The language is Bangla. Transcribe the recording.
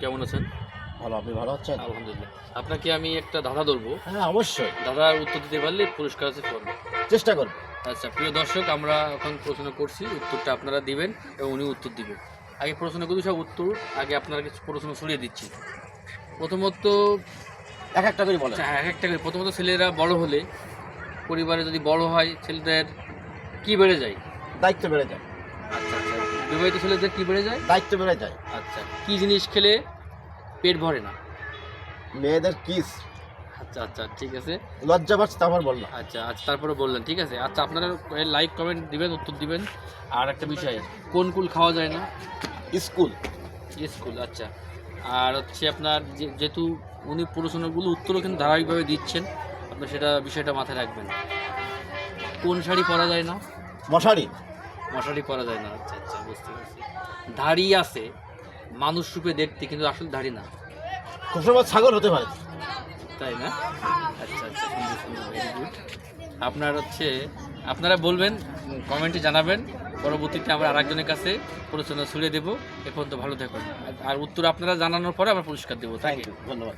কেমন আছেন? ভালো, আপনি ভালো আছেন? আলহামদুলিল্লাহ। আপনাকে আমি একটা ধাঁধা ধরবো। হ্যাঁ, অবশ্যই। ধাঁধার উত্তর দিতে পারলে পুরস্কার আছে ফোন। চেষ্টা করব। আচ্ছা, প্রিয় দর্শক, আমরা এখন প্রশ্ন করছি, উত্তরটা আপনারা দিবেন এবং উনি উত্তর দিবেন। আগে প্রশ্নগুলো সব উত্তর, আগে আপনারা কিছু প্রশ্ন ছড়িয়ে দিচ্ছি। প্রথমত, এক একটা করে বলেন। আচ্ছা হ্যাঁ, একটা করে। প্রথমত, ছেলেরা বড় হলে, পরিবারে যদি বড় হয়, ছেলেদের কি বেড়ে যায়? দায়িত্ব বেড়ে যায়। আচ্ছা আচ্ছা, বিবাহিত ছেলেদের কি বেড়ে যায়? দায়িত্ব বেড়ে যায়। আচ্ছা, কি জিনিস খেলে পেট ভরে না? মেয়েদের কিস। আচ্ছা আচ্ছা, ঠিক আছে। লজ্জা পাচ্ছে তারপর বললাম। আচ্ছা আচ্ছা, তারপরে বললেন, ঠিক আছে। আচ্ছা, আপনারা লাইক কমেন্ট দিবেন, উত্তর দিবেন। আর একটা বিষয়, কোন কুল খাওয়া যায় না? স্কুল। স্কুল। আচ্ছা, আর হচ্ছে আপনার যেহেতু উনি প্রশ্নগুলো উত্তরও কিন্তু ধারাবাহিকভাবে দিচ্ছেন, আপনার সেটা বিষয়টা মাথায় রাখবেন। কোন শাড়ি পরা যায় না? মশারি। মশারি পরা যায় না। আচ্ছা আচ্ছা, বুঝতে পারছি। দাড়ি আছে, মানুষ রূপে দেখতে, কিন্তু আসলে দাড়ি না, খুব সময় ছাগল হতে পারে। তাই না? আচ্ছা আচ্ছা, সুন্দর সুন্দর, ভেরি গুড। আপনার হচ্ছে, আপনারা বলবেন, কমেন্টে জানাবেন, পরবর্তীতে আমরা আরেকজনের কাছে প্রশ্ন ছুড়ে দেবো। এখন তো ভালো থাকুন। আর উত্তর আপনারা জানানোর পরে আমরা পুরস্কার দেবো। Thank you. ধন্যবাদ।